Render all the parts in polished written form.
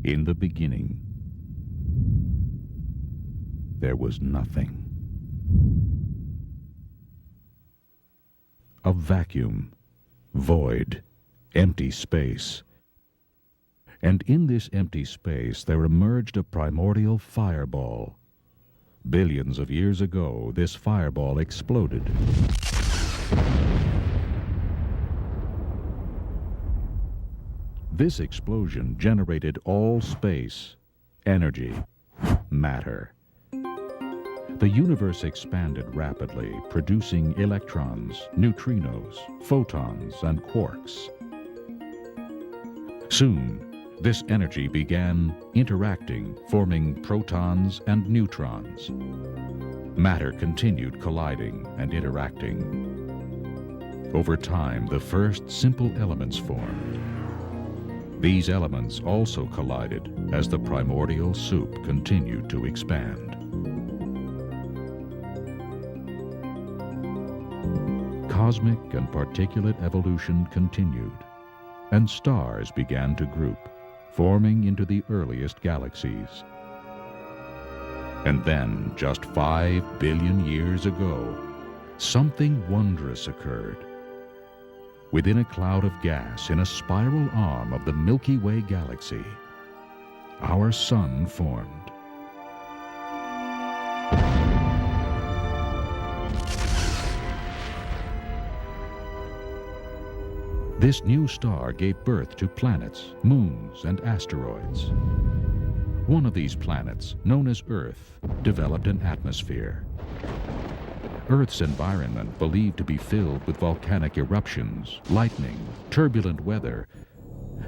In the beginning, there was nothing. A vacuum, void, empty space. And in this empty space there emerged a primordial fireball. Billions of years ago, this fireball exploded. This explosion generated all space, energy, matter. The universe expanded rapidly, producing electrons, neutrinos, photons, and quarks. Soon, this energy began interacting, forming protons and neutrons. Matter continued colliding and interacting. Over time, the first simple elements formed. These elements also collided as the primordial soup continued to expand. Cosmic and particulate evolution continued, and stars began to group, forming into the earliest galaxies. And then, just 5 billion years ago, something wondrous occurred. Within a cloud of gas in a spiral arm of the Milky Way galaxy, our sun formed. This new star gave birth to planets, moons, and asteroids. One of these planets, known as Earth, developed an atmosphere. Earth's environment, believed to be filled with volcanic eruptions, lightning, turbulent weather,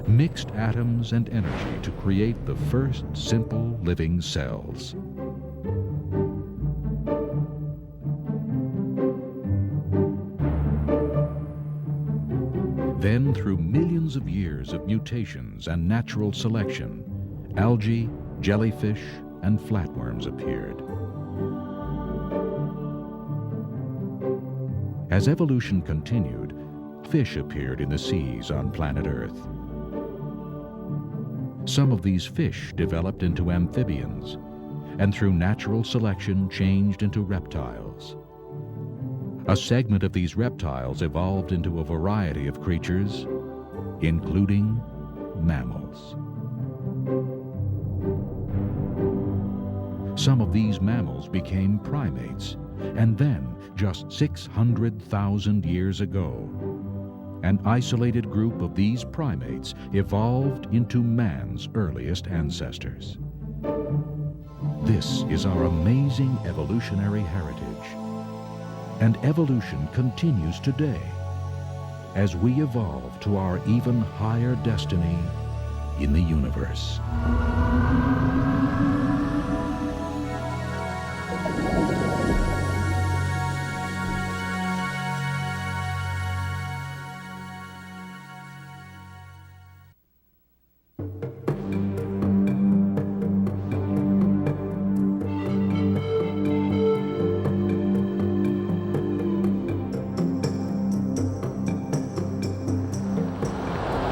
mixed atoms and energy to create the first simple living cells. Then, through millions of years of mutations and natural selection, algae, jellyfish, and flatworms appeared. As evolution continued, fish appeared in the seas on planet Earth. Some of these fish developed into amphibians, and through natural selection changed into reptiles. A segment of these reptiles evolved into a variety of creatures, including mammals. Some of these mammals became primates, and then, just 600,000 years ago, an isolated group of these primates evolved into man's earliest ancestors. This is our amazing evolutionary heritage. And evolution continues today as we evolve to our even higher destiny in the universe.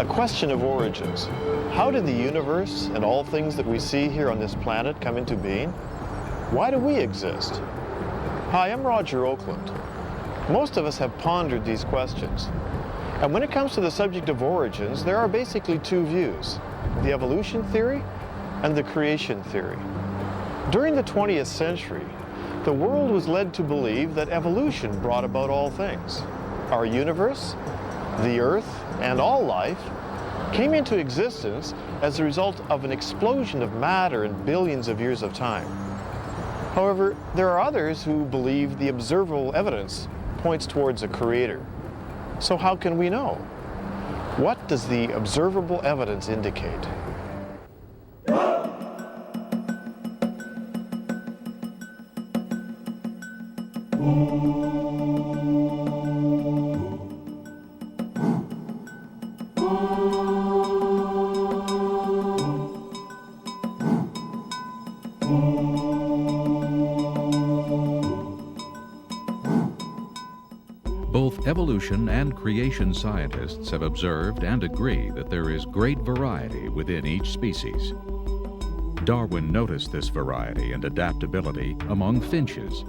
Question of origins. How did the universe and all things that we see here on this planet come into being? Why do we exist? Hi, I'm Roger Oakland. Most of us have pondered these questions. And when it comes to the subject of origins, there are basically two views, the evolution theory and the creation theory. During the 20th century, the world was led to believe that evolution brought about all things. Our universe, the Earth, and all life came into existence as a result of an explosion of matter in billions of years of time. However, there are others who believe the observable evidence points towards a creator. So how can we know? What does the observable evidence indicate? Both evolution and creation scientists have observed and agree that there is great variety within each species. Darwin noticed this variety and adaptability among finches.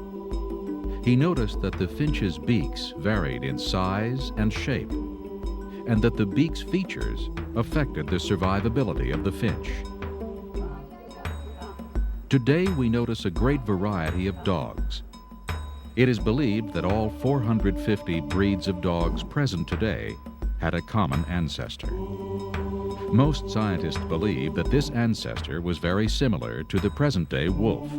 He noticed that the finches' beaks varied in size and shape, and that the beak's features affected the survivability of the finch. Today we notice a great variety of dogs. It is believed that all 450 breeds of dogs present today had a common ancestor. Most scientists believe that this ancestor was very similar to the present-day wolf.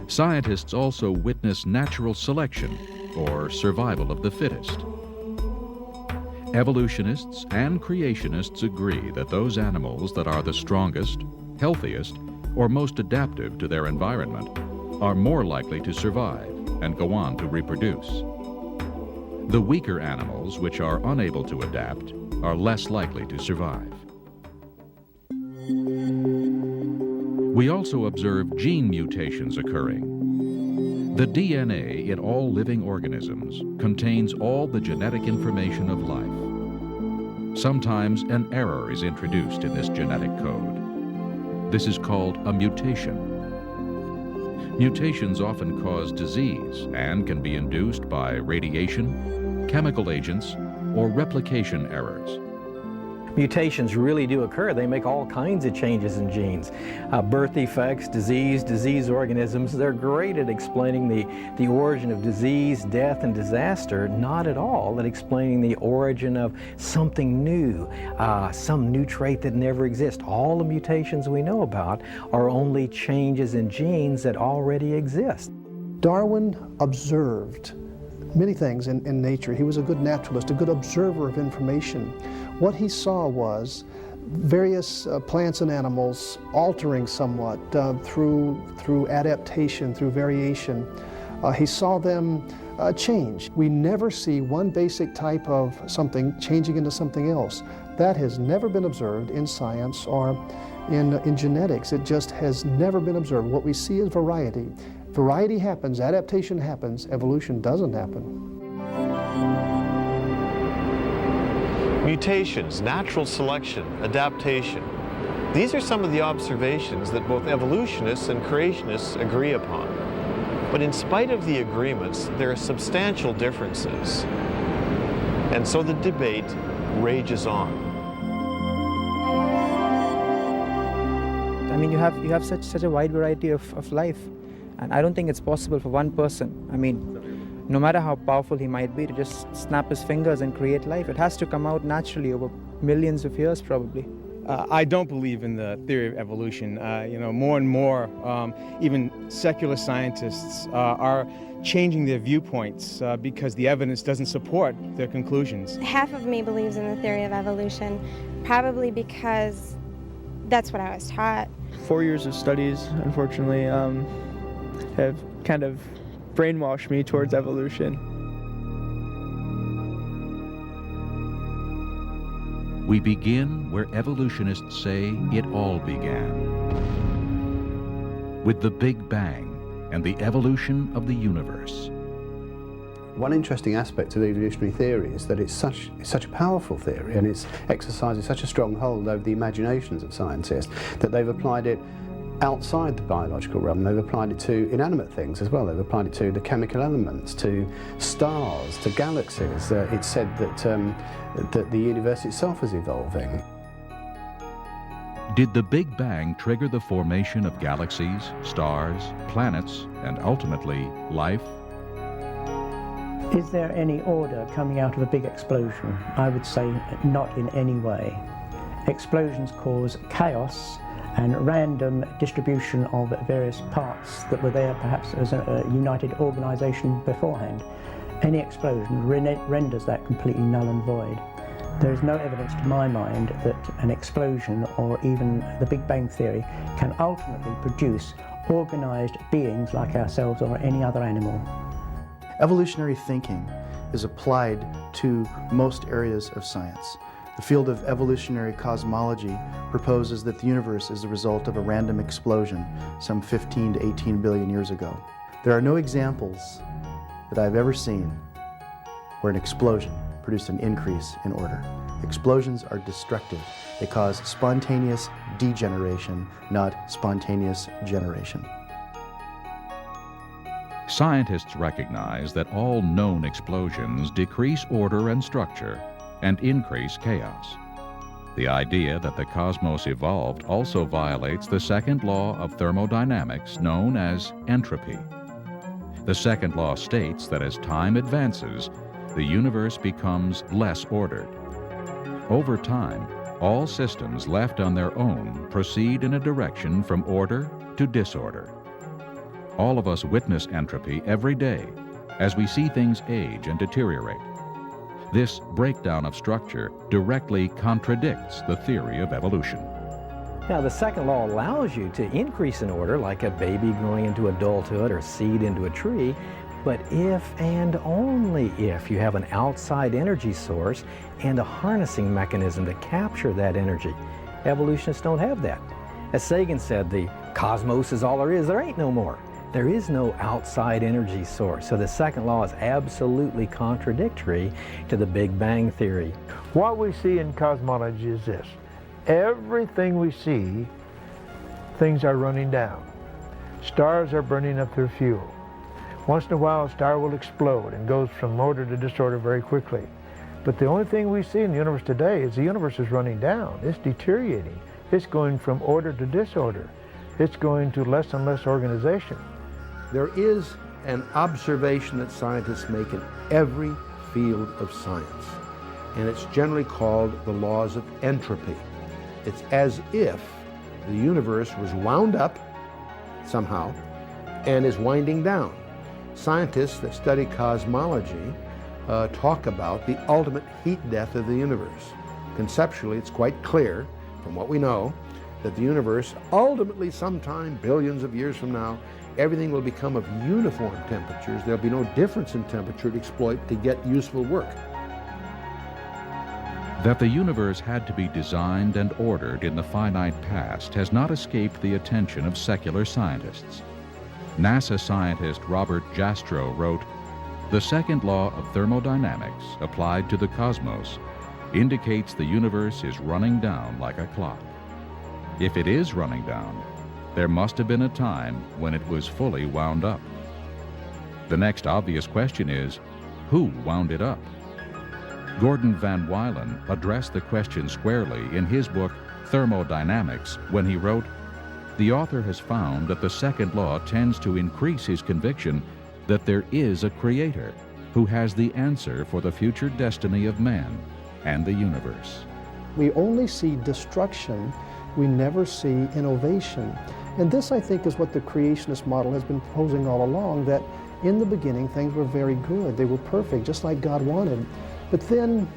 Scientists also witness natural selection, or survival of the fittest. Evolutionists and creationists agree that those animals that are the strongest, healthiest, or most adaptive to their environment are more likely to survive and go on to reproduce. The weaker animals, which are unable to adapt, are less likely to survive. We also observe gene mutations occurring. The DNA in all living organisms contains all the genetic information of life. Sometimes an error is introduced in this genetic code. This is called a mutation. Mutations often cause disease and can be induced by radiation, chemical agents, or replication errors. Mutations really do occur. They make all kinds of changes in genes. Birth defects, disease organisms, they're great at explaining the origin of disease, death, and disaster, not at all at explaining the origin of something new, some new trait that never exists. All the mutations we know about are only changes in genes that already exist. Darwin observed many things in nature. He was a good naturalist, a good observer of information. What he saw was various plants and animals altering somewhat through adaptation, through variation. He saw them change. We never see one basic type of something changing into something else. That has never been observed in science or in genetics. It just has never been observed. What we see is variety. Variety happens, adaptation happens, evolution doesn't happen. Mutations, natural selection, adaptation. These are some of the observations that both evolutionists and creationists agree upon. But in spite of the agreements, there are substantial differences. And so the debate rages on. I mean, you have such a wide variety of life. And I don't think it's possible for one person, I mean, no matter how powerful he might be, to just snap his fingers and create life. It has to come out naturally over millions of years, probably. I don't believe in the theory of evolution. More and more, even secular scientists are changing their viewpoints because the evidence doesn't support their conclusions. Half of me believes in the theory of evolution, probably because that's what I was taught. 4 years of studies, unfortunately, have kind of brainwashed me towards evolution. We begin where evolutionists say it all began, with the Big Bang and the evolution of the universe. One interesting aspect of evolutionary theory is that it's such a powerful theory, and it's exercises such a strong hold over the imaginations of scientists that they've applied it outside the biological realm. They've applied it to inanimate things as well. They've applied it to the chemical elements, to stars, to galaxies. It's said that the universe itself is evolving. Did the Big Bang trigger the formation of galaxies, stars, planets, and ultimately life? Is there any order coming out of a big explosion? I would say not in any way. Explosions cause chaos and random distribution of various parts that were there perhaps as a united organization beforehand. Any explosion renders that completely null and void. There is no evidence to my mind that an explosion or even the Big Bang Theory can ultimately produce organized beings like ourselves or any other animal. Evolutionary thinking is applied to most areas of science. The field of evolutionary cosmology proposes that the universe is the result of a random explosion some 15 to 18 billion years ago. There are no examples that I've ever seen where an explosion produced an increase in order. Explosions are destructive. They cause spontaneous degeneration, not spontaneous generation. Scientists recognize that all known explosions decrease order and structure and increase chaos. The idea that the cosmos evolved also violates the second law of thermodynamics known as entropy. The second law states that as time advances, the universe becomes less ordered. Over time, all systems left on their own proceed in a direction from order to disorder. All of us witness entropy every day as we see things age and deteriorate. This breakdown of structure directly contradicts the theory of evolution. Now, the second law allows you to increase in order, like a baby growing into adulthood or seed into a tree, but if and only if you have an outside energy source and a harnessing mechanism to capture that energy. Evolutionists don't have that. As Sagan said, the cosmos is all there is. There ain't no more. There is no outside energy source. So the second law is absolutely contradictory to the Big Bang theory. What we see in cosmology is this. Everything we see, things are running down. Stars are burning up their fuel. Once in a while, a star will explode and goes from order to disorder very quickly. But the only thing we see in the universe today is the universe is running down. It's deteriorating. It's going from order to disorder. It's going to less and less organization. There is an observation that scientists make in every field of science, and it's generally called the laws of entropy. It's as if the universe was wound up somehow and is winding down. Scientists that study cosmology talk about the ultimate heat death of the universe. Conceptually, it's quite clear from what we know that the universe ultimately sometime billions of years from now, everything will become of uniform temperatures. There'll be no difference in temperature to exploit to get useful work. That the universe had to be designed and ordered in the finite past has not escaped the attention of secular scientists. NASA scientist Robert Jastrow wrote, "The second law of thermodynamics applied to the cosmos indicates the universe is running down like a clock. If it is running down, there must have been a time when it was fully wound up. The next obvious question is, who wound it up?" Gordon Van Wylen addressed the question squarely in his book Thermodynamics when he wrote, "The author has found that the second law tends to increase his conviction that there is a creator who has the answer for the future destiny of man and the universe." We only see destruction. We never see innovation. And this, I think, is what the creationist model has been proposing all along, that in the beginning things were very good. They were perfect, just like God wanted. But then,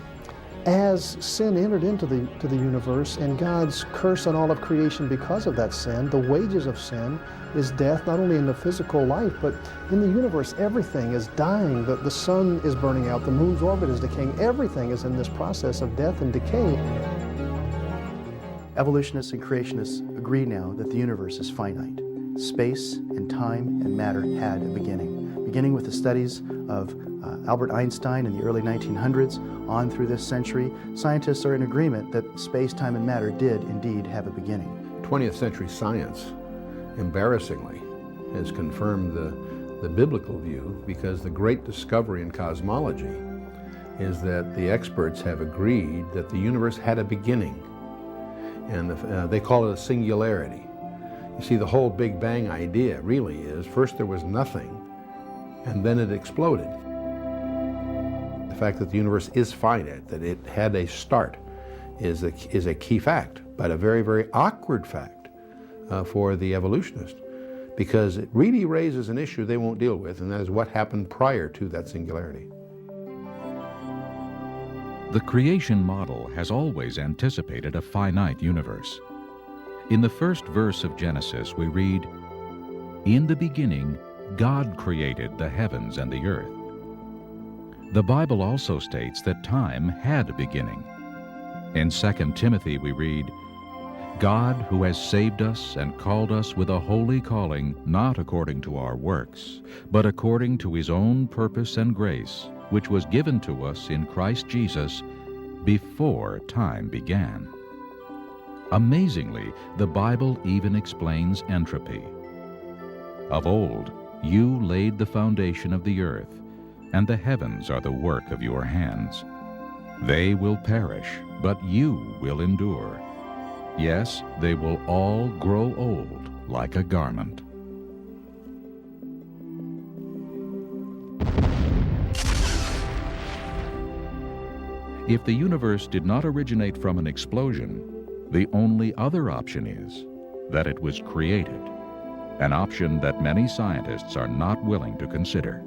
as sin entered into the universe and God's curse on all of creation because of that sin, the wages of sin is death, not only in the physical life, but in the universe. Everything is dying. The sun is burning out. The moon's orbit is decaying. Everything is in this process of death and decay. Evolutionists and creationists agree now that the universe is finite. Space and time and matter had a beginning. Beginning with the studies of Albert Einstein in the early 1900s on through this century, scientists are in agreement that space, time, and matter did indeed have a beginning. 20th century science, embarrassingly, has confirmed the biblical view, because the great discovery in cosmology is that the experts have agreed that the universe had a beginning. And they call it a singularity. You see, the whole Big Bang idea really is, first there was nothing, and then it exploded. The fact that the universe is finite, that it had a start, is a key fact, but a very, very awkward fact for the evolutionist, because it really raises an issue they won't deal with, and that is what happened prior to that singularity. The creation model has always anticipated a finite universe. In the first verse of Genesis, we read, "In the beginning, God created the heavens and the earth." The Bible also states that time had a beginning. In 2 Timothy, we read, "God, who has saved us and called us with a holy calling, not according to our works, but according to his own purpose and grace, which was given to us in Christ Jesus before time began. Amazingly, the Bible even explains entropy. Of old, you laid the foundation of the earth, and the heavens are the work of your hands. They will perish, but you will endure. Yes, they will all grow old like a garment. If the universe did not originate from an explosion, the only other option is that it was created, an option that many scientists are not willing to consider.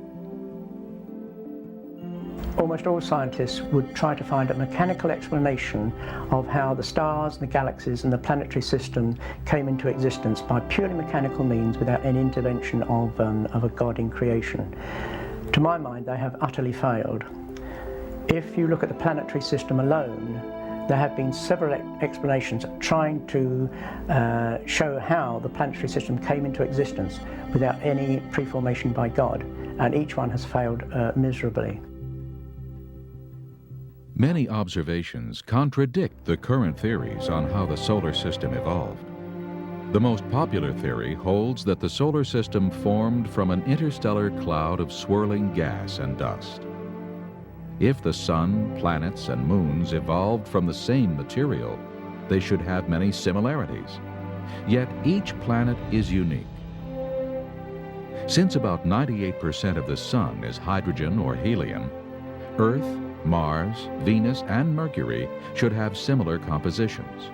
Almost all scientists would try to find a mechanical explanation of how the stars, the galaxies and the planetary system came into existence by purely mechanical means without any intervention of a God in creation. To my mind, they have utterly failed. If you look at the planetary system alone, there have been several explanations trying to show how the planetary system came into existence without any pre-formation by God, and each one has failed miserably. Many observations contradict the current theories on how the solar system evolved. The most popular theory holds that the solar system formed from an interstellar cloud of swirling gas and dust. If the sun, planets, and moons evolved from the same material, they should have many similarities. Yet each planet is unique. Since about 98% of the sun is hydrogen or helium, Earth, Mars, Venus, and Mercury should have similar compositions.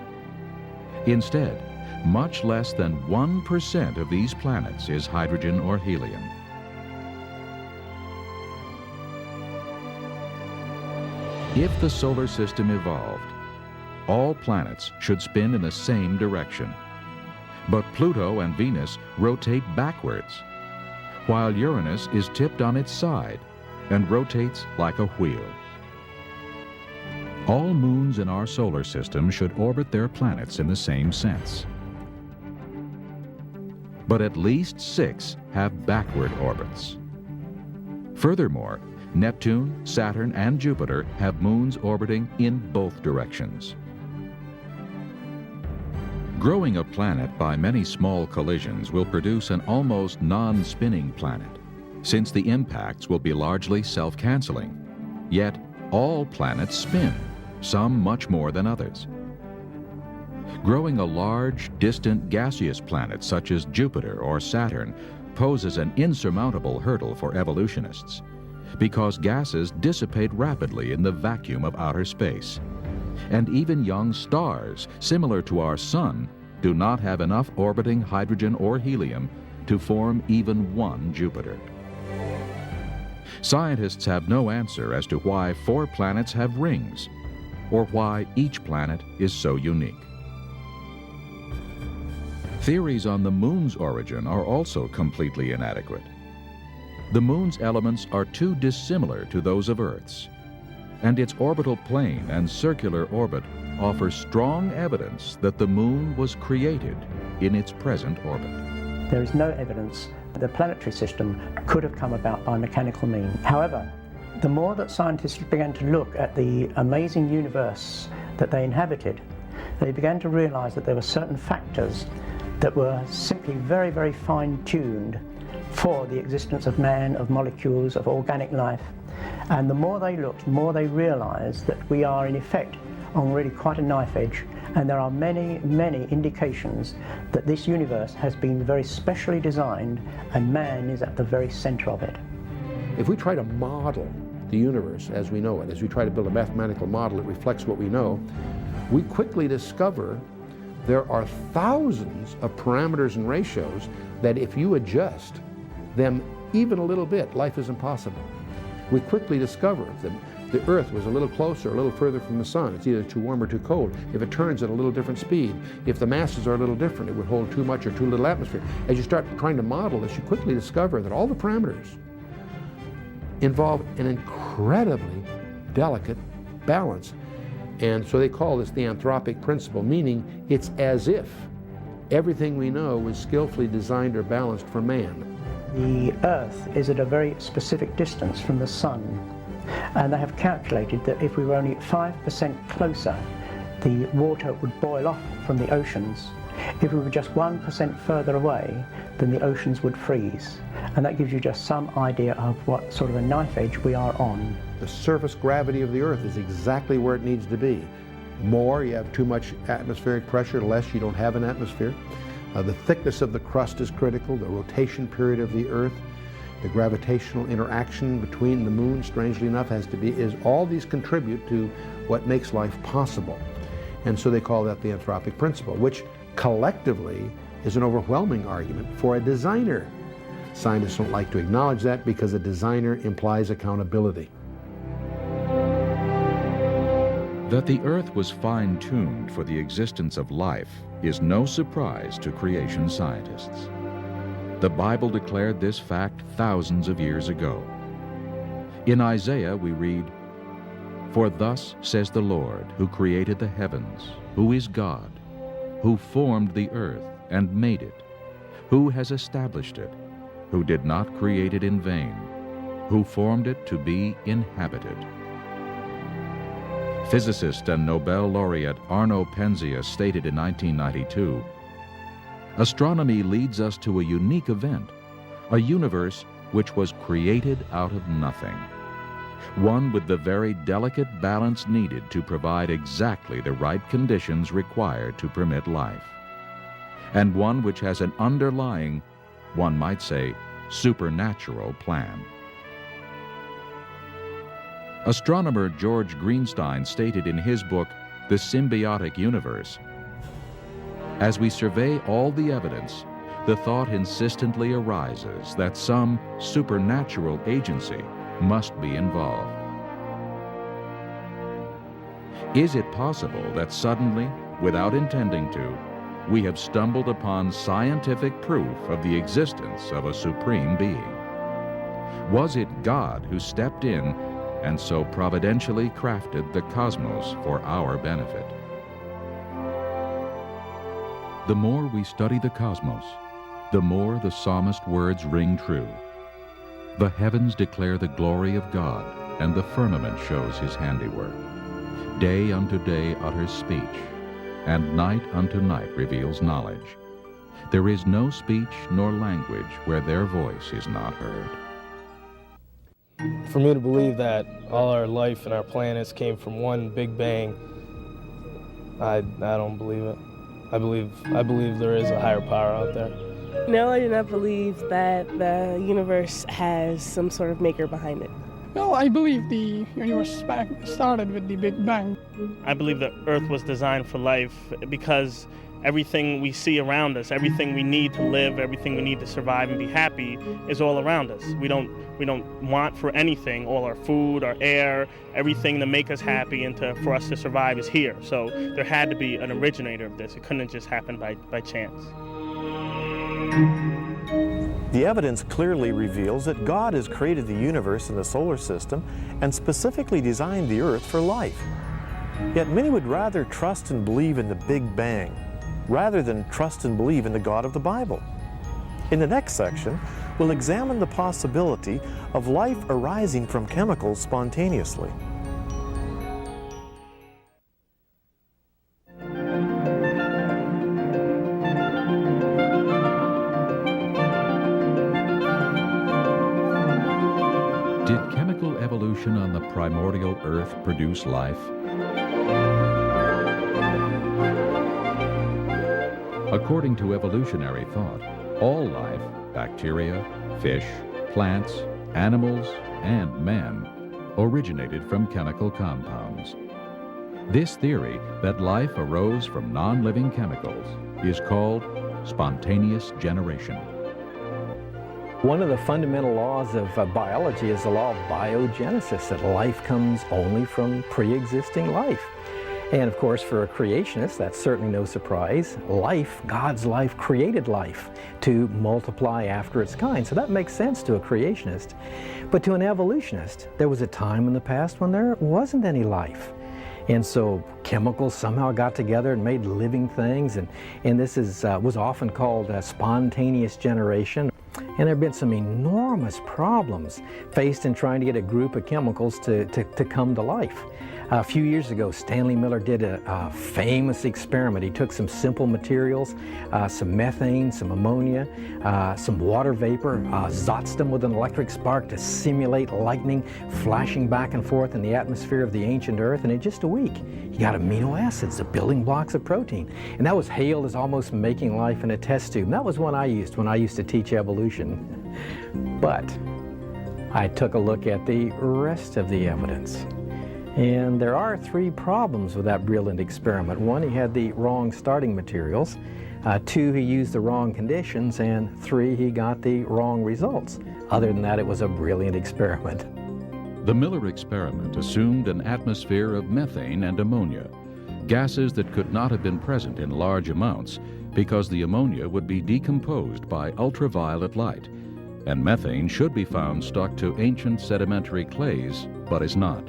Instead, much less than 1% of these planets is hydrogen or helium. If the solar system evolved, all planets should spin in the same direction. But Pluto and Venus rotate backwards, while Uranus is tipped on its side and rotates like a wheel. All moons in our solar system should orbit their planets in the same sense. But at least 6 have backward orbits. Furthermore, Neptune, Saturn, and Jupiter have moons orbiting in both directions. Growing a planet by many small collisions will produce an almost non-spinning planet, since the impacts will be largely self-canceling. Yet, all planets spin, some much more than others. Growing a large, distant gaseous planet such as Jupiter or Saturn poses an insurmountable hurdle for evolutionists, because gases dissipate rapidly in the vacuum of outer space. And even young stars, similar to our Sun, do not have enough orbiting hydrogen or helium to form even one Jupiter. Scientists have no answer as to why 4 planets have rings, or why each planet is so unique. Theories on the moon's origin are also completely inadequate. The moon's elements are too dissimilar to those of Earth's, and its orbital plane and circular orbit offer strong evidence that the moon was created in its present orbit. There is no evidence that the planetary system could have come about by mechanical means. However, the more that scientists began to look at the amazing universe that they inhabited, they began to realize that there were certain factors that were simply very, very fine-tuned for the existence of man, of molecules, of organic life. And the more they looked, the more they realized that we are in effect on really quite a knife edge, and there are many, many indications that this universe has been very specially designed and man is at the very center of it. If we try to model the universe as we know it, as we try to build a mathematical model that reflects what we know, we quickly discover there are thousands of parameters and ratios that if you adjust them even a little bit, life is impossible. We quickly discover that the Earth was a little closer, a little further from the Sun. It's either too warm or too cold. If it turns at a little different speed, if the masses are a little different, it would hold too much or too little atmosphere. As you start trying to model this, you quickly discover that all the parameters involve an incredibly delicate balance. And so they call this the anthropic principle, meaning it's as if everything we know was skillfully designed or balanced for man. The Earth is at a very specific distance from the Sun, And they have calculated that if we were only 5% closer, the water would boil off from the oceans. If we were just 1% further away, then the oceans would freeze. And that gives you just some idea of what sort of a knife edge we are on. The surface gravity of the Earth is exactly where it needs to be. More, you have too much atmospheric pressure, less, you don't have an atmosphere. The thickness of the crust is critical, the rotation period of the Earth, the gravitational interaction between the moon, strangely enough, all these contribute to what makes life possible. And so they call that the anthropic principle, which collectively is an overwhelming argument for a designer. Scientists don't like to acknowledge that because a designer implies accountability. That the Earth was fine-tuned for the existence of life is no surprise to creation scientists. The Bible declared this fact thousands of years ago. In Isaiah we read, "For thus says the Lord, who created the heavens, who is God, who formed the earth and made it, who has established it, who did not create it in vain, who formed it to be inhabited." Physicist and Nobel laureate Arno Penzias stated in 1992, "Astronomy leads us to a unique event, a universe which was created out of nothing, one with the very delicate balance needed to provide exactly the right conditions required to permit life, and one which has an underlying, one might say, supernatural plan." Astronomer George Greenstein stated in his book, The Symbiotic Universe, "As we survey all the evidence, the thought insistently arises that some supernatural agency must be involved. Is it possible that suddenly, without intending to, we have stumbled upon scientific proof of the existence of a supreme being? Was it God who stepped in and so providentially crafted the cosmos for our benefit?" The more we study the cosmos, the more the psalmist words ring true. The heavens declare the glory of God, and the firmament shows his handiwork. Day unto day utters speech, and night unto night reveals knowledge. There is no speech nor language where their voice is not heard. For me to believe that all our life and our planets came from one big bang, I don't believe it. I believe there is a higher power out there. No, I do not believe that the universe has some sort of maker behind it. Well, I believe the universe started with the Big Bang. I believe the Earth was designed for life because everything we see around us, everything we need to live, everything we need to survive and be happy is all around us. We don't want for anything. All our food, our air, everything to make us happy and for us to survive is here. So there had to be an originator of this. It couldn't have just happened by chance. The evidence clearly reveals that God has created the universe and the solar system and specifically designed the Earth for life. Yet many would rather trust and believe in the Big Bang rather than trust and believe in the God of the Bible. In the next section, we'll examine the possibility of life arising from chemicals spontaneously. Did chemical evolution on the primordial Earth produce life? According to evolutionary thought, all life, bacteria, fish, plants, animals, and man, originated from chemical compounds. This theory that life arose from non-living chemicals is called spontaneous generation. One of the fundamental laws of biology is the law of biogenesis, that life comes only from pre-existing life. And of course, for a creationist, that's certainly no surprise. Life, God's life, created life to multiply after its kind. So that makes sense to a creationist. But to an evolutionist, there was a time in the past when there wasn't any life. And so chemicals somehow got together and made living things. And this was often called spontaneous generation. And there have been some enormous problems faced in trying to get a group of chemicals to come to life. A few years ago, Stanley Miller did a famous experiment. He took some simple materials, some methane, some ammonia, some water vapor, zotzed them with an electric spark to simulate lightning flashing back and forth in the atmosphere of the ancient Earth, and in just a week, he got amino acids, the building blocks of protein. And that was hailed as almost making life in a test tube. And that was one I used when I used to teach evolution. But I took a look at the rest of the evidence. And there are 3 problems with that brilliant experiment. 1, he had the wrong starting materials. 2, he used the wrong conditions. And 3, he got the wrong results. Other than that, it was a brilliant experiment. The Miller experiment assumed an atmosphere of methane and ammonia, gases that could not have been present in large amounts because the ammonia would be decomposed by ultraviolet light, and methane should be found stuck to ancient sedimentary clays, but is not.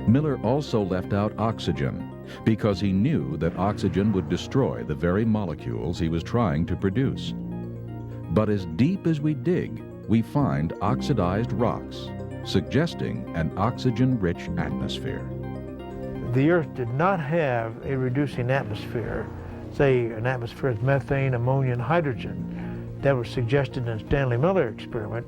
Miller also left out oxygen because he knew that oxygen would destroy the very molecules he was trying to produce. But as deep as we dig, we find oxidized rocks, suggesting an oxygen-rich atmosphere. The Earth did not have a reducing atmosphere, say an atmosphere of methane, ammonia, and hydrogen that was suggested in the Stanley Miller experiment.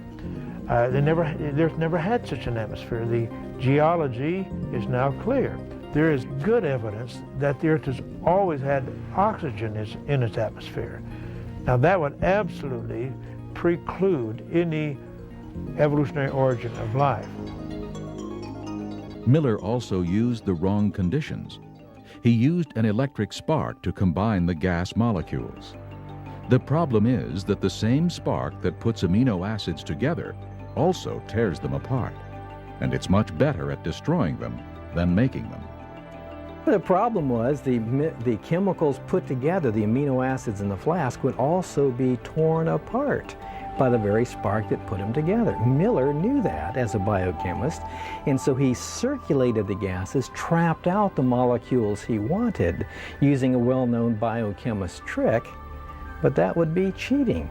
The Earth never had such an atmosphere. The geology is now clear. There is good evidence that the Earth has always had oxygen in its atmosphere. Now that would absolutely preclude any evolutionary origin of life. Miller also used the wrong conditions. He used an electric spark to combine the gas molecules. The problem is that the same spark that puts amino acids together also tears them apart, and it's much better at destroying them than making them. The problem was the chemicals put together, the amino acids in the flask, would also be torn apart by the very spark that put them together. Miller knew that as a biochemist, and so he circulated the gases, trapped out the molecules he wanted using a well-known biochemist trick, but that would be cheating,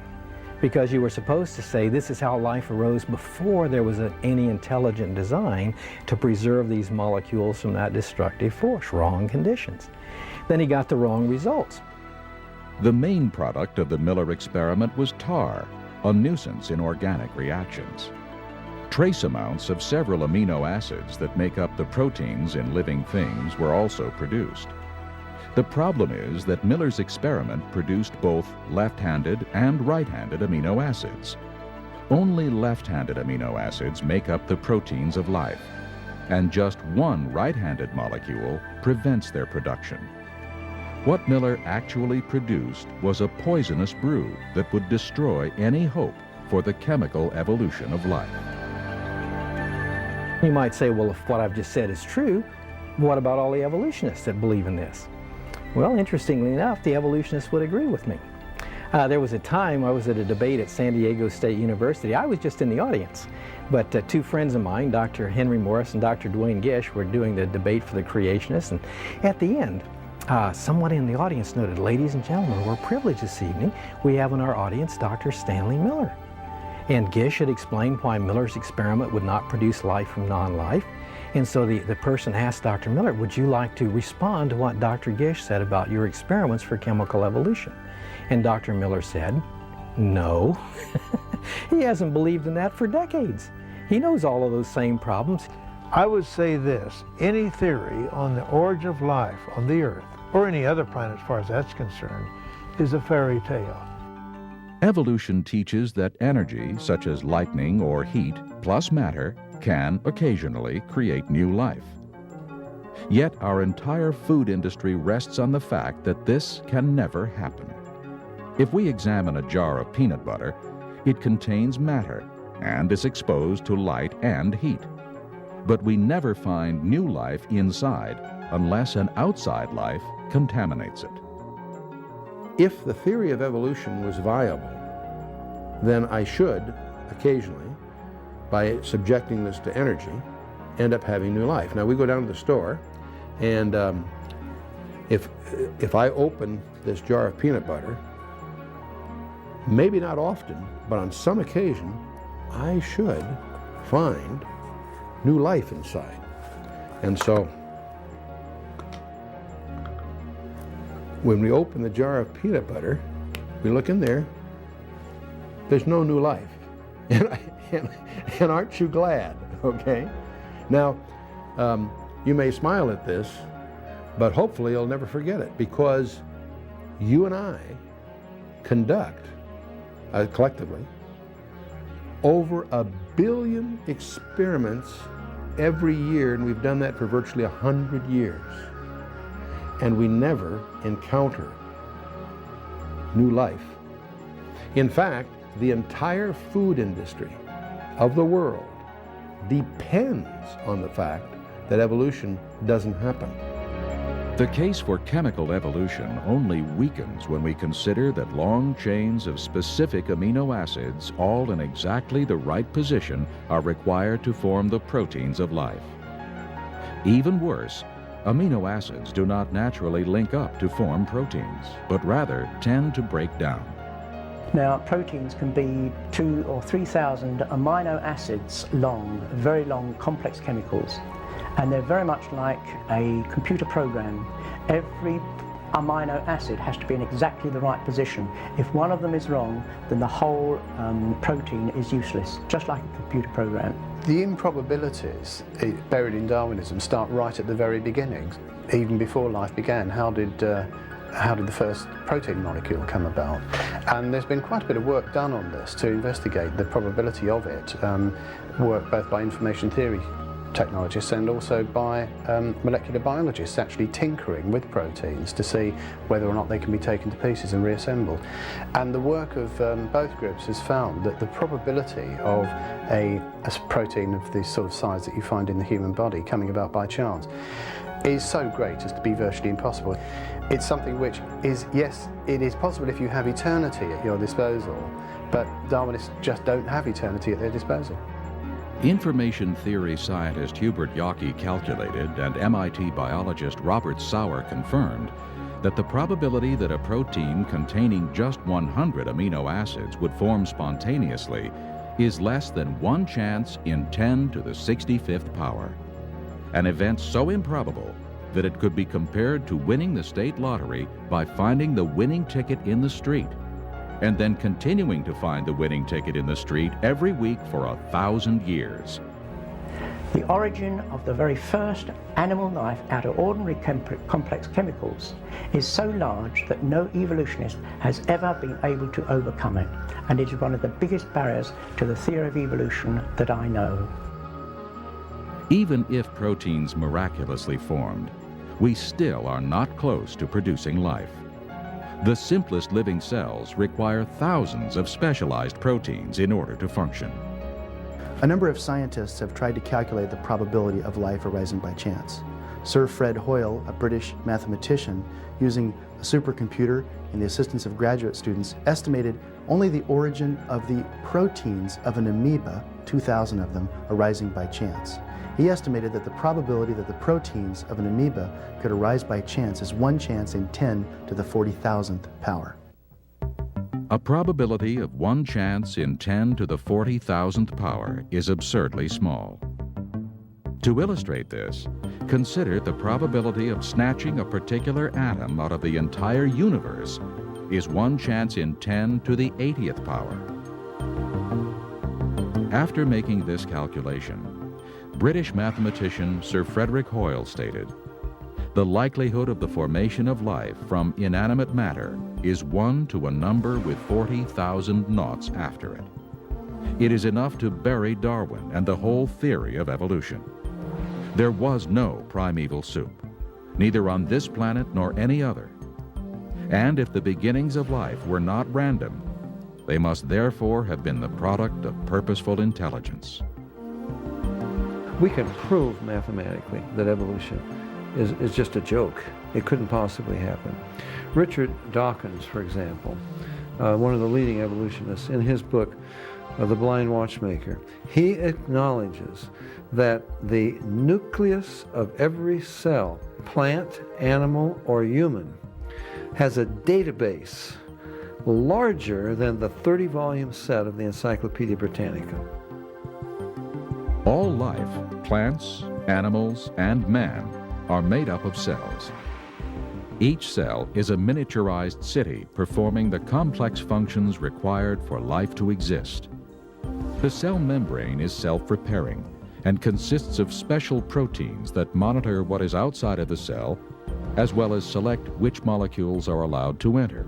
because you were supposed to say this is how life arose before there was any intelligent design to preserve these molecules from that destructive force. Wrong conditions. Then he got the wrong results. The main product of the Miller experiment was tar, a nuisance in organic reactions. Trace amounts of several amino acids that make up the proteins in living things were also produced. The problem is that Miller's experiment produced both left-handed and right-handed amino acids. Only left-handed amino acids make up the proteins of life, and just one right-handed molecule prevents their production. What Miller actually produced was a poisonous brew that would destroy any hope for the chemical evolution of life. You might say, well, if what I've just said is true, what about all the evolutionists that believe in this? Well, interestingly enough, the evolutionists would agree with me. There was a time I was at a debate at San Diego State University. I was just in the audience, but 2 friends of mine, Dr. Henry Morris and Dr. Duane Gish, were doing the debate for the creationists, and at the end, someone in the audience noted, "Ladies and gentlemen, we're privileged this evening. We have in our audience Dr. Stanley Miller." And Gish had explained why Miller's experiment would not produce life from non-life. And so the person asked Dr. Miller, "Would you like to respond to what Dr. Gish said about your experiments for chemical evolution?" And Dr. Miller said, "No." He hasn't believed in that for decades. He knows all of those same problems. I would say this: any theory on the origin of life on the Earth, or any other planet as far as that's concerned, is a fairy tale. Evolution teaches that energy, such as lightning or heat, plus matter, can occasionally create new life. Yet our entire food industry rests on the fact that this can never happen. If we examine a jar of peanut butter, it contains matter and is exposed to light and heat. But we never find new life inside unless an outside life contaminates it. If the theory of evolution was viable, then I should occasionally, by subjecting this to energy, end up having new life. Now we go down to the store, and if I open this jar of peanut butter maybe not often, but on some occasion, I should find new life inside. And so, when we open the jar of peanut butter, we look in there, there's no new life. And aren't you glad, okay? Now, you may smile at this, but hopefully you'll never forget it, because you and I conduct, collectively, over 1 billion experiments every year, and we've done that for virtually 100 years. And we never encounter new life. In fact, the entire food industry of the world depends on the fact that evolution doesn't happen. The case for chemical evolution only weakens when we consider that long chains of specific amino acids, all in exactly the right position, are required to form the proteins of life. Even worse, amino acids do not naturally link up to form proteins, but rather tend to break down. Now, proteins can be 2,000 or 3,000 amino acids long, very long, complex chemicals. And they're very much like a computer program. Every amino acid has to be in exactly the right position. If one of them is wrong, then the whole protein is useless, just like a computer program. The improbabilities buried in Darwinism start right at the very beginning, even before life began. How did the first protein molecule come about? And there's been quite a bit of work done on this to investigate the probability of it, work both by information theory technologists and also by molecular biologists actually tinkering with proteins to see whether or not they can be taken to pieces and reassembled. And the work of both groups has found that the probability of a protein of the sort of size that you find in the human body coming about by chance is so great as to be virtually impossible. It's something which is, yes, it is possible if you have eternity at your disposal, but Darwinists just don't have eternity at their disposal. Information theory scientist Hubert Yockey calculated, and MIT biologist Robert Sauer confirmed, that the probability that a protein containing just 100 amino acids would form spontaneously is less than 1 chance in 10 to the 65th power. An event so improbable that it could be compared to winning the state lottery by finding the winning ticket in the street, and then continuing to find the winning ticket in the street every week for 1,000 years. The origin of the very first animal life out of ordinary complex chemicals is so large that no evolutionist has ever been able to overcome it, and it is one of the biggest barriers to the theory of evolution that I know. Even if proteins miraculously formed, we still are not close to producing life. The simplest living cells require thousands of specialized proteins in order to function. A number of scientists have tried to calculate the probability of life arising by chance. Sir Fred Hoyle, a British mathematician, using a supercomputer and the assistance of graduate students, estimated only the origin of the proteins of an amoeba, 2,000 of them, arising by chance. He estimated that the probability that the proteins of an amoeba could arise by chance is 1 chance in 10 to the 40,000th power. A probability of 1 chance in 10 to the 40,000th power is absurdly small. To illustrate this, consider the probability of snatching a particular atom out of the entire universe is 1 chance in 10 to the 80th power. After making this calculation, British mathematician Sir Frederick Hoyle stated, "The likelihood of the formation of life from inanimate matter is 1 to a number with 40,000 noughts after it. It is enough to bury Darwin and the whole theory of evolution. There was no primeval soup, neither on this planet nor any other. And if the beginnings of life were not random, they must therefore have been the product of purposeful intelligence." We can prove mathematically that evolution is just a joke. It couldn't possibly happen. Richard Dawkins, for example, one of the leading evolutionists, in his book, The Blind Watchmaker, he acknowledges that the nucleus of every cell, plant, animal, or human, has a database larger than the 30-volume set of the Encyclopedia Britannica. All life, plants, animals, and man, are made up of cells. Each cell is a miniaturized city performing the complex functions required for life to exist. The cell membrane is self-repairing and consists of special proteins that monitor what is outside of the cell, as well as select which molecules are allowed to enter.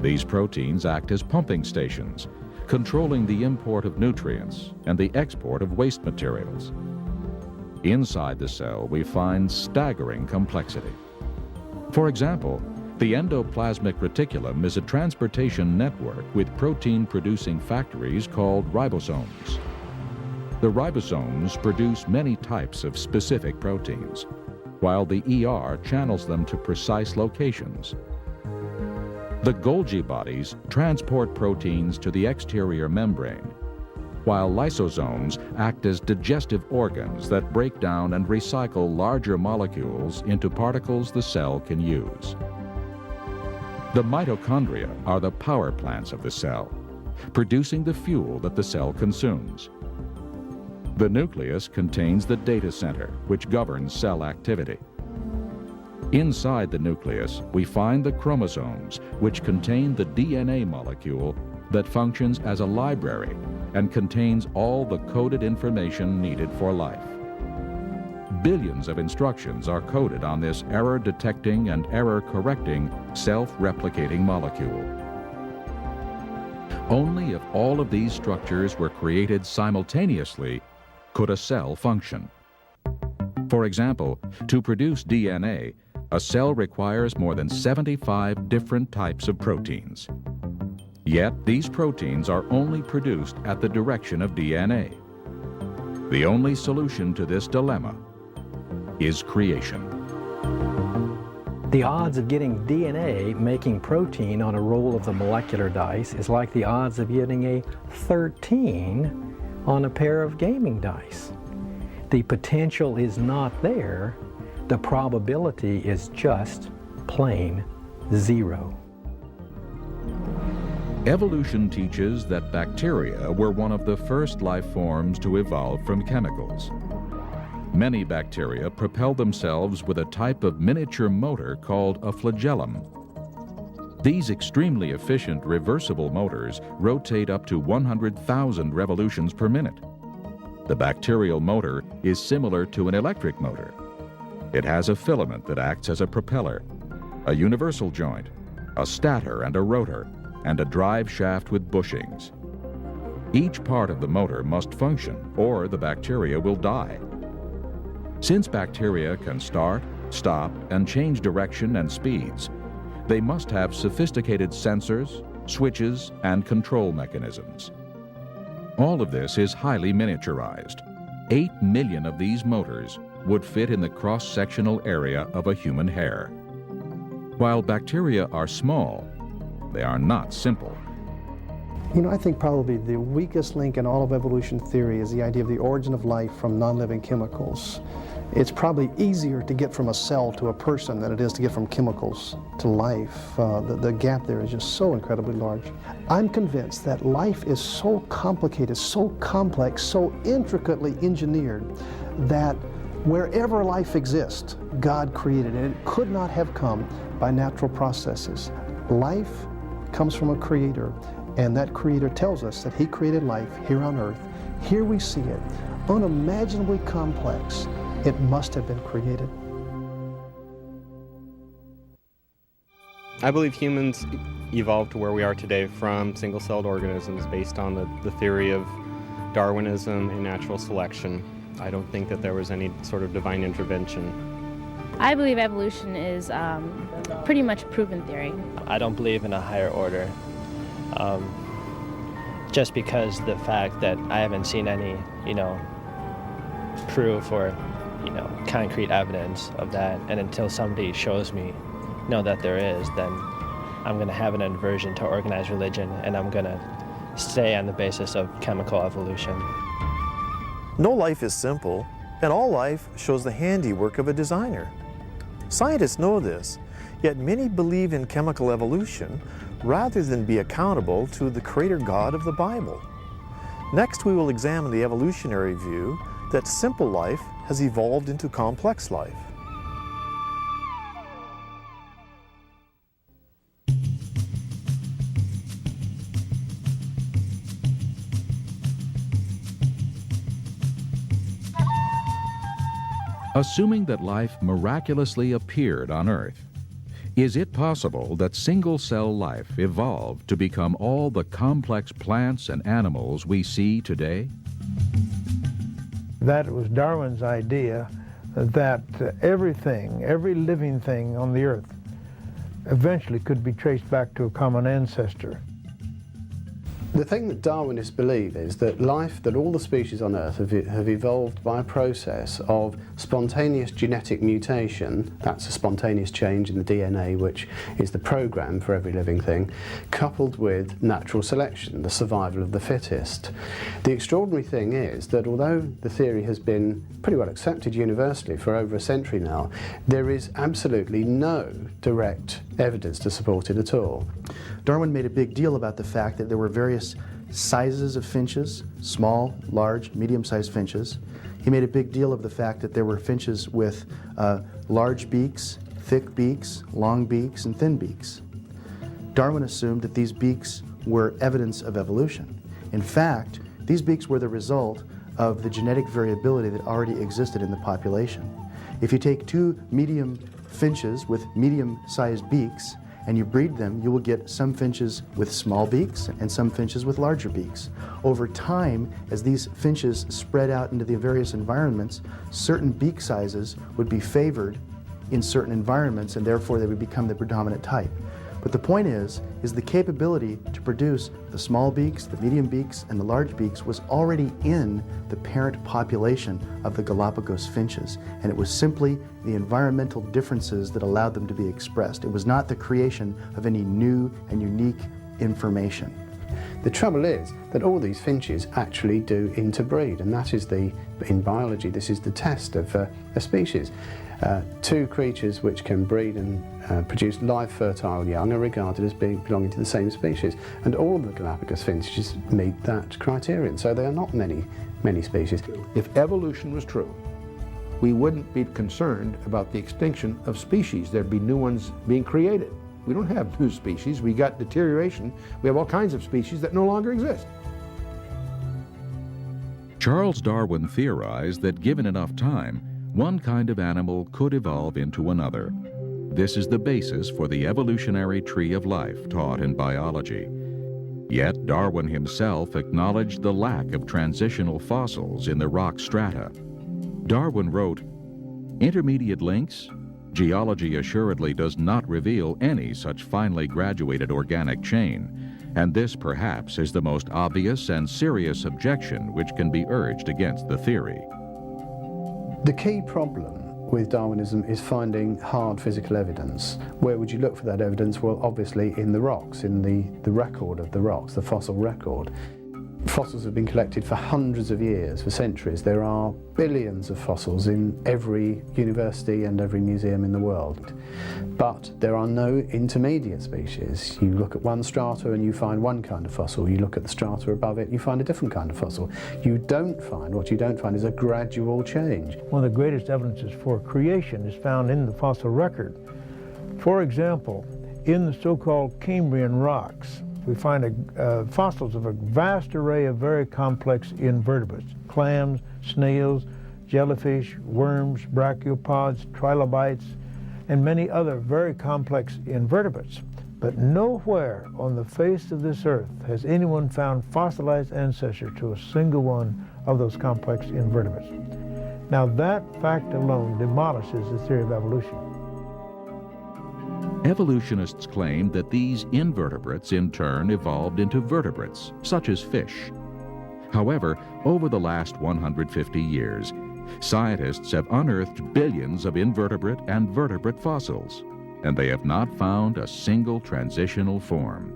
These proteins act as pumping stations, controlling the import of nutrients and the export of waste materials. Inside the cell, we find staggering complexity. For example, the endoplasmic reticulum is a transportation network with protein-producing factories called ribosomes. The ribosomes produce many types of specific proteins, while the ER channels them to precise locations. The Golgi bodies transport proteins to the exterior membrane, while lysosomes act as digestive organs that break down and recycle larger molecules into particles the cell can use. The mitochondria are the power plants of the cell, producing the fuel that the cell consumes. The nucleus contains the data center, which governs cell activity. Inside the nucleus, we find the chromosomes, which contain the DNA molecule that functions as a library and contains all the coded information needed for life. Billions of instructions are coded on this error-detecting and error-correcting, self-replicating molecule. Only if all of these structures were created simultaneously could a cell function. For example, to produce DNA, a cell requires more than 75 different types of proteins. Yet, these proteins are only produced at the direction of DNA. The only solution to this dilemma is creation. The odds of getting DNA making protein on a roll of the molecular dice is like the odds of getting a 13 on a pair of gaming dice. The potential is not there. The probability is just plain zero. Evolution teaches that bacteria were one of the first life forms to evolve from chemicals. Many bacteria propel themselves with a type of miniature motor called a flagellum. These extremely efficient reversible motors rotate up to 100,000 revolutions per minute. The bacterial motor is similar to an electric motor. It has a filament that acts as a propeller, a universal joint, a stator and a rotor, and a drive shaft with bushings. Each part of the motor must function, or the bacteria will die. Since bacteria can start, stop, and change direction and speeds, they must have sophisticated sensors, switches, and control mechanisms. All of this is highly miniaturized. 8 million of these motors would fit in the cross-sectional area of a human hair. While bacteria are small, they are not simple. You know, I think probably the weakest link in all of evolution theory is the idea of the origin of life from non-living chemicals. It's probably easier to get from a cell to a person than it is to get from chemicals to life. The gap there is just so incredibly large. I'm convinced that life is so complicated, so complex, so intricately engineered that wherever life exists, God created it. It could not have come by natural processes. Life comes from a creator, and that creator tells us that he created life here on earth. Here we see it, unimaginably complex. It must have been created. I believe humans evolved to where we are today from single-celled organisms based on the theory of Darwinism and natural selection. I don't think that there was any sort of divine intervention. I believe evolution is pretty much a proven theory. I don't believe in a higher order, just because the fact that I haven't seen any, proof or, concrete evidence of that, and until somebody shows me, that there is, then I'm going to have an aversion to organized religion, and I'm going to stay on the basis of chemical evolution. No life is simple, and all life shows the handiwork of a designer. Scientists know this, yet many believe in chemical evolution rather than be accountable to the Creator God of the Bible. Next, we will examine the evolutionary view that simple life has evolved into complex life. Assuming that life miraculously appeared on Earth, is it possible that single-cell life evolved to become all the complex plants and animals we see today? That was Darwin's idea that everything, every living thing on the earth eventually could be traced back to a common ancestor. The thing that Darwinists believe is that life, that all the species on Earth have evolved by a process of spontaneous genetic mutation, that's a spontaneous change in the DNA which is the program for every living thing, coupled with natural selection, the survival of the fittest. The extraordinary thing is that although the theory has been pretty well accepted universally for over a century now, there is absolutely no direct evidence to support it at all. Darwin made a big deal about the fact that there were various sizes of finches, small, large, medium-sized finches. He made a big deal of the fact that there were finches with large beaks, thick beaks, long beaks, and thin beaks. Darwin assumed that these beaks were evidence of evolution. In fact, these beaks were the result of the genetic variability that already existed in the population. If you take two medium finches with medium-sized beaks and you breed them, you will get some finches with small beaks and some finches with larger beaks. Over time, as these finches spread out into the various environments, certain beak sizes would be favored in certain environments, and therefore they would become the predominant type. But the point is the capability to produce the small beaks, the medium beaks, and the large beaks was already in the parent population of the Galapagos finches, and it was simply the environmental differences that allowed them to be expressed. It was not the creation of any new and unique information. The trouble is that all these finches actually do interbreed, and that is in biology, this is the test of a species. Two creatures which can breed and produce live fertile young are regarded as belonging to the same species, and all of the Galapagos finches meet that criterion, so there are not many species. If evolution was true, we wouldn't be concerned about the extinction of species. There'd be new ones being created. We don't have new species. We got deterioration. We have all kinds of species that no longer exist. Charles Darwin theorized that given enough time, one kind of animal could evolve into another. This is the basis for the evolutionary tree of life taught in biology. Yet Darwin himself acknowledged the lack of transitional fossils in the rock strata. Darwin wrote, "Intermediate links? Geology assuredly does not reveal any such finely graduated organic chain, and this perhaps is the most obvious and serious objection which can be urged against the theory." The key problem with Darwinism is finding hard physical evidence. Where would you look for that evidence? Well, obviously in the rocks, in the record of the rocks, the fossil record. Fossils have been collected for hundreds of years, for centuries. There are billions of fossils in every university and every museum in the world. But there are no intermediate species. You look at one strata and you find one kind of fossil. You look at the strata above it, you find a different kind of fossil. What you don't find is a gradual change. One of the greatest evidences for creation is found in the fossil record. For example, in the so-called Cambrian rocks, we find fossils of a vast array of very complex invertebrates: clams, snails, jellyfish, worms, brachiopods, trilobites, and many other very complex invertebrates. But nowhere on the face of this earth has anyone found fossilized ancestor to a single one of those complex invertebrates. Now that fact alone demolishes the theory of evolution. Evolutionists claim that these invertebrates in turn evolved into vertebrates, such as fish. However, over the last 150 years, scientists have unearthed billions of invertebrate and vertebrate fossils, and they have not found a single transitional form.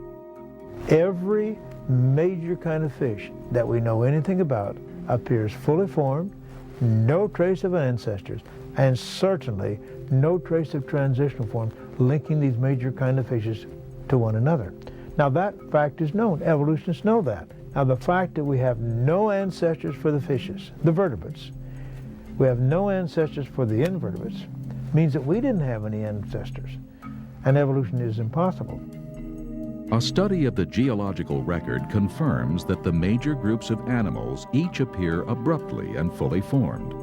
Every major kind of fish that we know anything about appears fully formed, no trace of ancestors, and certainly no trace of transitional forms linking these major kind of fishes to one another. Now that fact is known. Evolutionists know that. Now the fact that we have no ancestors for the fishes, the vertebrates, we have no ancestors for the invertebrates, means that we didn't have any ancestors, and evolution is impossible. A study of the geological record confirms that the major groups of animals each appear abruptly and fully formed.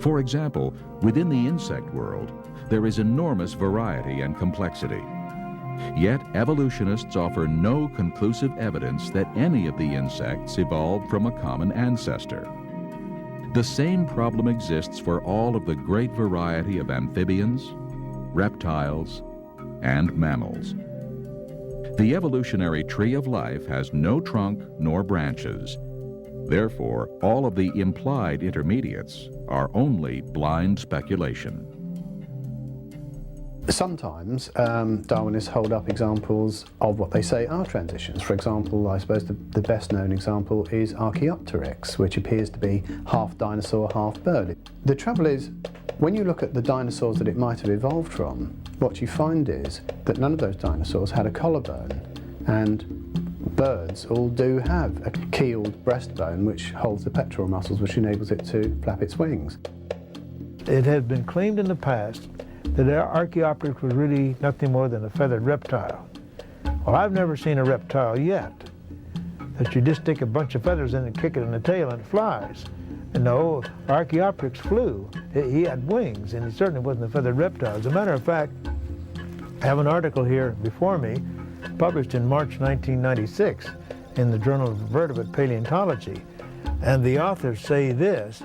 For example, within the insect world, there is enormous variety and complexity. Yet evolutionists offer no conclusive evidence that any of the insects evolved from a common ancestor. The same problem exists for all of the great variety of amphibians, reptiles, and mammals. The evolutionary tree of life has no trunk nor branches. Therefore, all of the implied intermediates are only blind speculation. Sometimes Darwinists hold up examples of what they say are transitions. For example, I suppose the best known example is Archaeopteryx, which appears to be half dinosaur, half bird. The trouble is, when you look at the dinosaurs that it might have evolved from, what you find is that none of those dinosaurs had a collarbone, and birds all do have a keeled breastbone which holds the pectoral muscles, which enables it to flap its wings. It has been claimed in the past that Archaeopteryx was really nothing more than a feathered reptile. Well, I've never seen a reptile yet that you just stick a bunch of feathers in and kick it in the tail and it flies. And no, Archaeopteryx flew. He had wings, and he certainly wasn't a feathered reptile. As a matter of fact, I have an article here before me, published in March 1996 in the Journal of Vertebrate Paleontology. And the authors say this: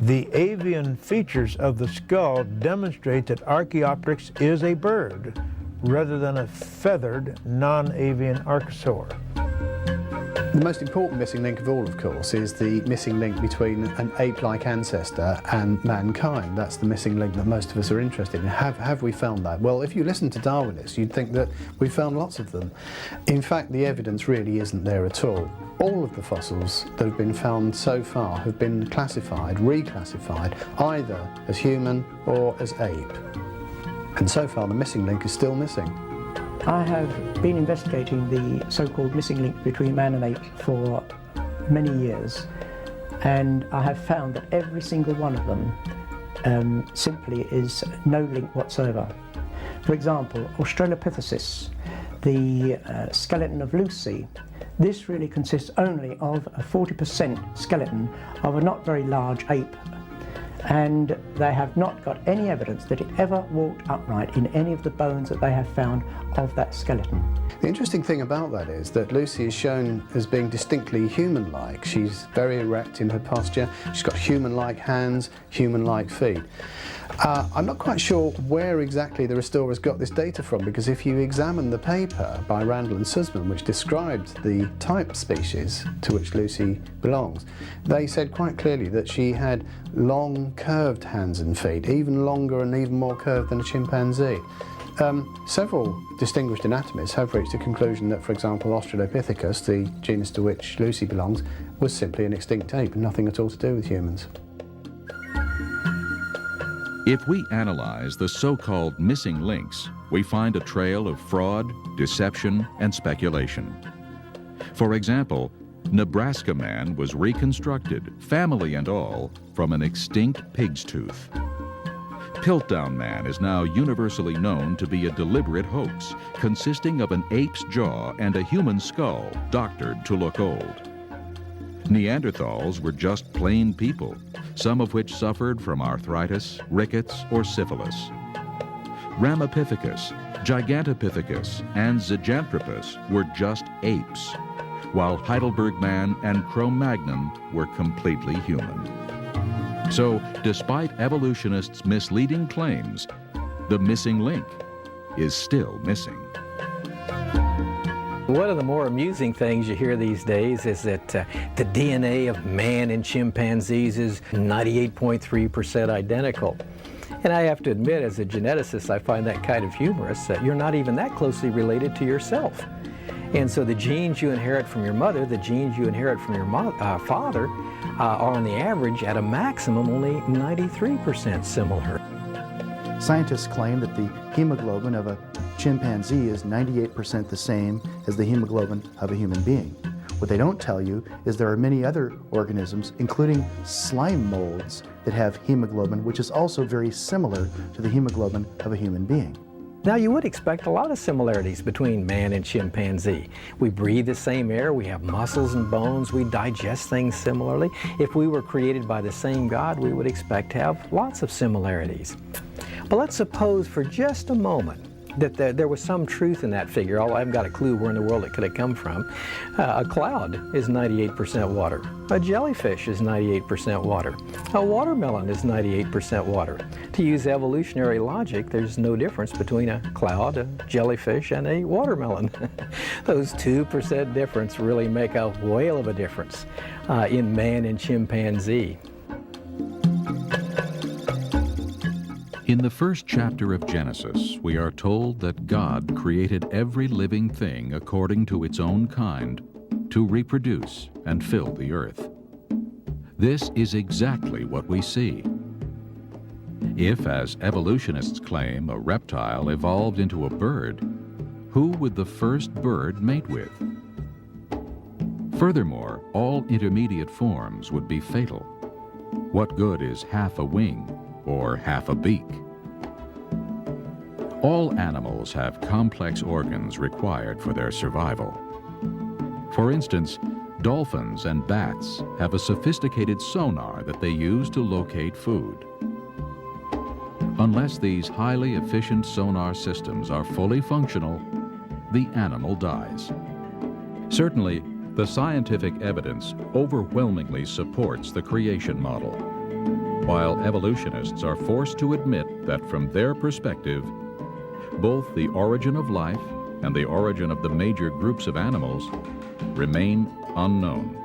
the avian features of the skull demonstrate that Archaeopteryx is a bird rather than a feathered non-avian archosaur. The most important missing link of all, of course, is the missing link between an ape-like ancestor and mankind. That's the missing link that most of us are interested in. Have we found that? Well, if you listen to Darwinists, you'd think that we found lots of them. In fact, the evidence really isn't there at all. All of the fossils that have been found so far have been classified, reclassified, either as human or as ape. And so far, the missing link is still missing. I have been investigating the so-called missing link between man and ape for many years, and I have found that every single one of them simply is no link whatsoever. For example, Australopithecus, the skeleton of Lucy, this really consists only of a 40% skeleton of a not very large ape, and they have not got any evidence that it ever walked upright in any of the bones that they have found of that skeleton. The interesting thing about that is that Lucy is shown as being distinctly human-like. She's very erect in her posture, she's got human-like hands, human-like feet. I'm not quite sure where exactly the restorers got this data from, because if you examine the paper by Randall and Sussman, which described the type species to which Lucy belongs, they said quite clearly that she had long, curved hands and feet, even longer and even more curved than a chimpanzee. Several distinguished anatomists have reached the conclusion that, for example, Australopithecus, the genus to which Lucy belongs, was simply an extinct ape, nothing at all to do with humans. If we analyze the so-called missing links, we find a trail of fraud, deception, and speculation. For example, Nebraska man was reconstructed, family and all, from an extinct pig's tooth. Piltdown man is now universally known to be a deliberate hoax, consisting of an ape's jaw and a human skull doctored to look old. Neanderthals were just plain people, some of which suffered from arthritis, rickets, or syphilis. Ramapithecus, Gigantopithecus, and Zyganthropus were just apes, while Heidelberg man and Cro-Magnon were completely human. So, despite evolutionists' misleading claims, the missing link is still missing. One of the more amusing things you hear these days is that the DNA of man and chimpanzees is 98.3% identical. And I have to admit, as a geneticist, I find that kind of humorous, that you're not even that closely related to yourself. And so the genes you inherit from your mother, the genes you inherit from your father, are on the average at a maximum only 93% similar. Scientists claim that the hemoglobin of a chimpanzee is 98% the same as the hemoglobin of a human being. What they don't tell you is there are many other organisms, including slime molds, that have hemoglobin, which is also very similar to the hemoglobin of a human being. Now, you would expect a lot of similarities between man and chimpanzee. We breathe the same air, we have muscles and bones, we digest things similarly. If we were created by the same God, we would expect to have lots of similarities. But let's suppose for just a moment that there was some truth in that figure. I haven't got a clue where in the world it could have come from. A cloud is 98% water. A jellyfish is 98% water. A watermelon is 98% water. To use evolutionary logic, there's no difference between a cloud, a jellyfish, and a watermelon. Those 2% difference really make a whale of a difference in man and chimpanzee. In the first chapter of Genesis, we are told that God created every living thing according to its own kind to reproduce and fill the earth. This is exactly what we see. If, as evolutionists claim, a reptile evolved into a bird, who would the first bird mate with? Furthermore, all intermediate forms would be fatal. What good is half a wing or half a beak? All animals have complex organs required for their survival. For instance, dolphins and bats have a sophisticated sonar that they use to locate food. Unless these highly efficient sonar systems are fully functional, the animal dies. Certainly, the scientific evidence overwhelmingly supports the creation model, while evolutionists are forced to admit that from their perspective, both the origin of life and the origin of the major groups of animals remain unknown.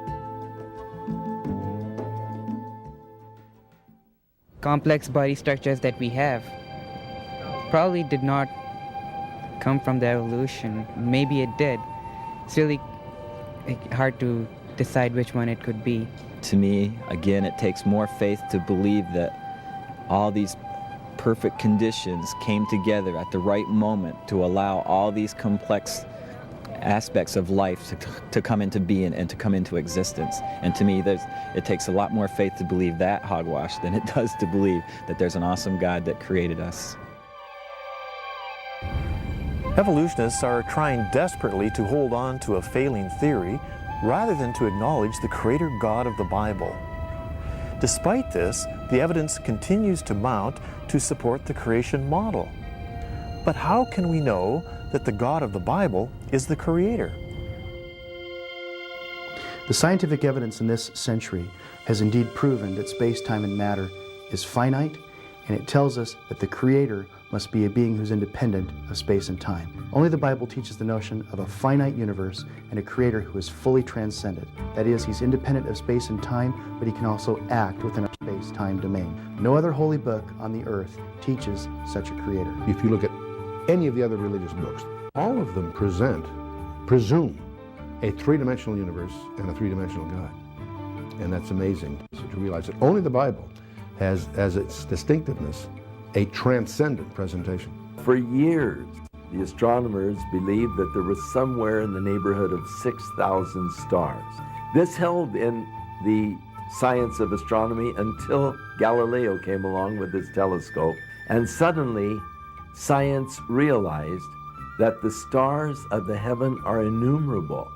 Complex body structures that we have probably did not come from the evolution. Maybe it did. It's really hard to decide which one it could be. To me, again, it takes more faith to believe that all these perfect conditions came together at the right moment to allow all these complex aspects of life to come into being and to come into existence. And to me, it takes a lot more faith to believe that hogwash than it does to believe that there's an awesome God that created us. Evolutionists are trying desperately to hold on to a failing theory rather than to acknowledge the creator God of the Bible. Despite this, the evidence continues to mount to support the creation model. But how can we know that the God of the Bible is the creator? The scientific evidence in this century has indeed proven that space, time, and matter is finite, and it tells us that the creator must be a being who's independent of space and time. Only the Bible teaches the notion of a finite universe and a creator who is fully transcendent. That is, he's independent of space and time, but he can also act within our space-time domain. No other holy book on the earth teaches such a creator. If you look at any of the other religious books, all of them presume a three-dimensional universe and a three-dimensional God. And that's amazing to realize that only the Bible has as its distinctiveness a transcendent presentation. For years, the astronomers believed that there was somewhere in the neighborhood of 6,000 stars. This held in the science of astronomy until Galileo came along with his telescope, and suddenly science realized that the stars of the heaven are innumerable.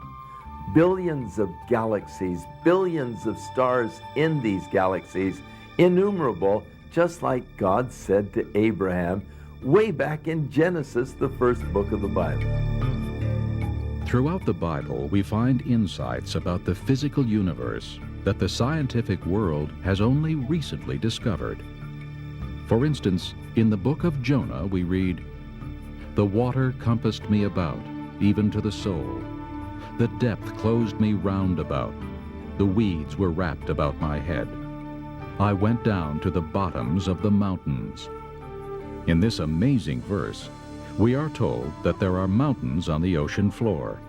Billions of galaxies, billions of stars in these galaxies, innumerable, just like God said to Abraham way back in Genesis, the first book of the Bible. Throughout the Bible, we find insights about the physical universe that the scientific world has only recently discovered. For instance, in the book of Jonah, we read, "The water compassed me about, even to the soul. The depth closed me round about. The weeds were wrapped about my head. I went down to the bottoms of the mountains." In this amazing verse, we are told that there are mountains on the ocean floor.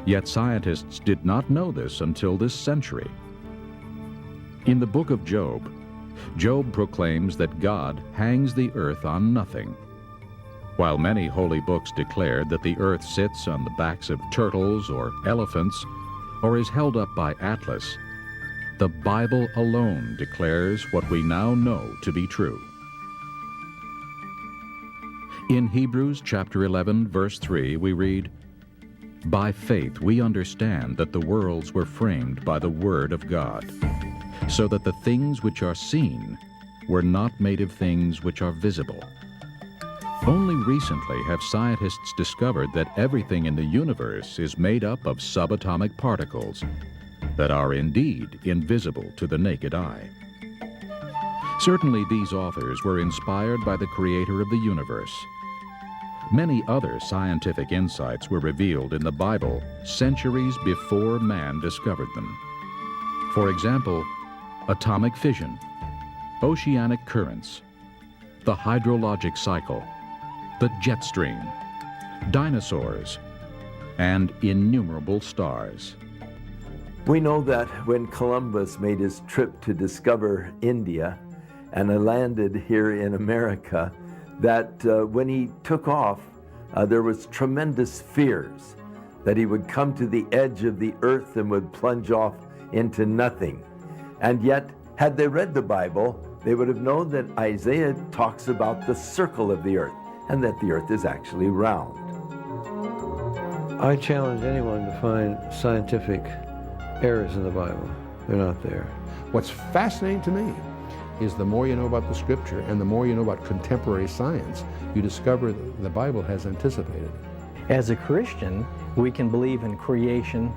Yet scientists did not know this until this century. In the book of Job, Job proclaims that God hangs the earth on nothing. While many holy books declared that the earth sits on the backs of turtles or elephants, or is held up by Atlas, the Bible alone declares what we now know to be true. In Hebrews chapter 11, verse 3, we read, "By faith we understand that the worlds were framed by the word of God, so that the things which are seen were not made of things which are visible." Only recently have scientists discovered that everything in the universe is made up of subatomic particles that are indeed invisible to the naked eye. Certainly these authors were inspired by the creator of the universe. Many other scientific insights were revealed in the Bible centuries before man discovered them. For example, atomic fission, oceanic currents, the hydrologic cycle, the jet stream, dinosaurs, and innumerable stars. We know that when Columbus made his trip to discover India and landed here in America, that when he took off, there was tremendous fears that he would come to the edge of the earth and would plunge off into nothing. And yet, had they read the Bible, they would have known that Isaiah talks about the circle of the earth and that the earth is actually round. I challenge anyone to find scientific errors in the Bible. They're not there. What's fascinating to me is the more you know about the scripture and the more you know about contemporary science, you discover that the Bible has anticipated it. As a Christian, we can believe in creation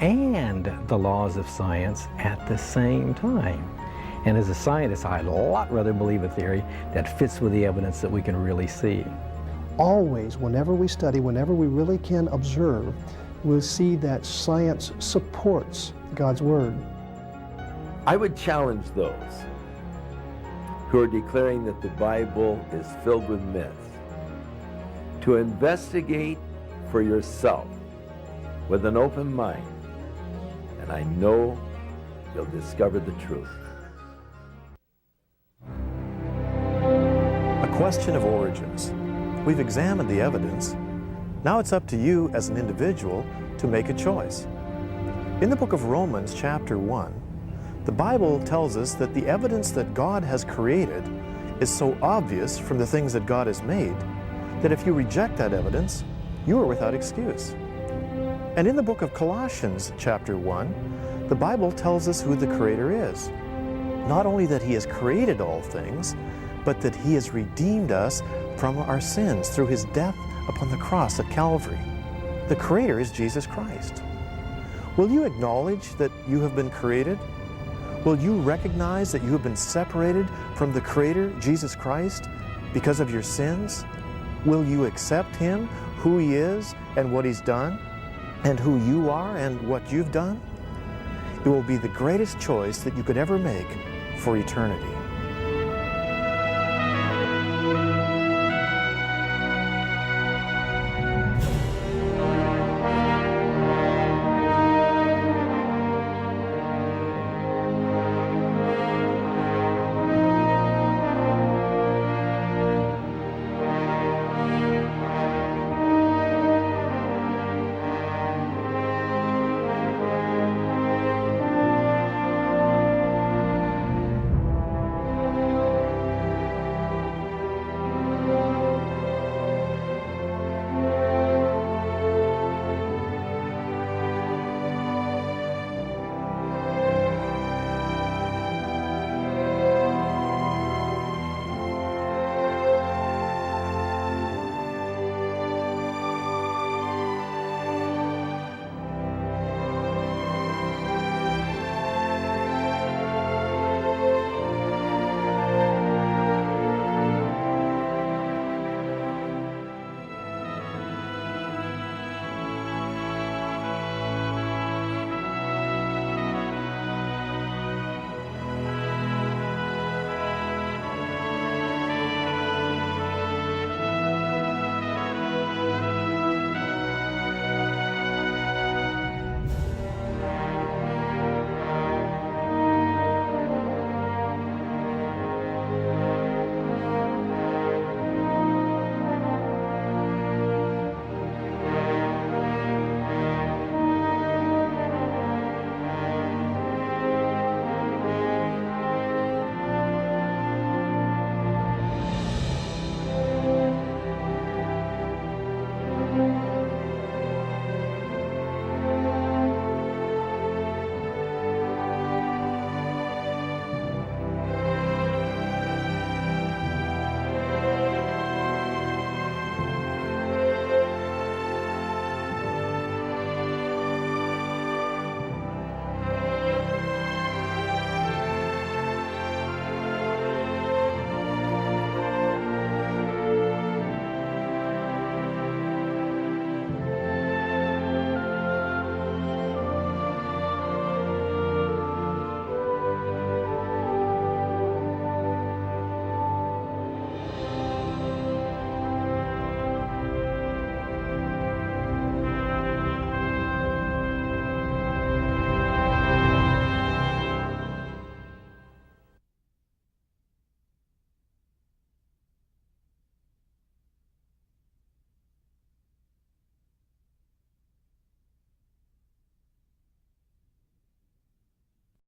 and the laws of science at the same time. And as a scientist, I'd a lot rather believe a theory that fits with the evidence that we can really see. Always, whenever we study, whenever we really can observe, we'll see that science supports God's Word. I would challenge those who are declaring that the Bible is filled with myths to investigate for yourself with an open mind, and I know you'll discover the truth. A question of origins. We've examined the evidence. Now it's up to you as an individual to make a choice. In the book of Romans, chapter 1, the Bible tells us that the evidence that God has created is so obvious from the things that God has made that if you reject that evidence, you are without excuse. And in the book of Colossians, chapter 1, the Bible tells us who the Creator is. Not only that He has created all things, but that He has redeemed us from our sins through His death upon the cross at Calvary. The Creator is Jesus Christ. Will you acknowledge that you have been created? Will you recognize that you have been separated from the Creator, Jesus Christ, because of your sins? Will you accept Him, who He is and what He's done, and who you are and what you've done? It will be the greatest choice that you could ever make for eternity.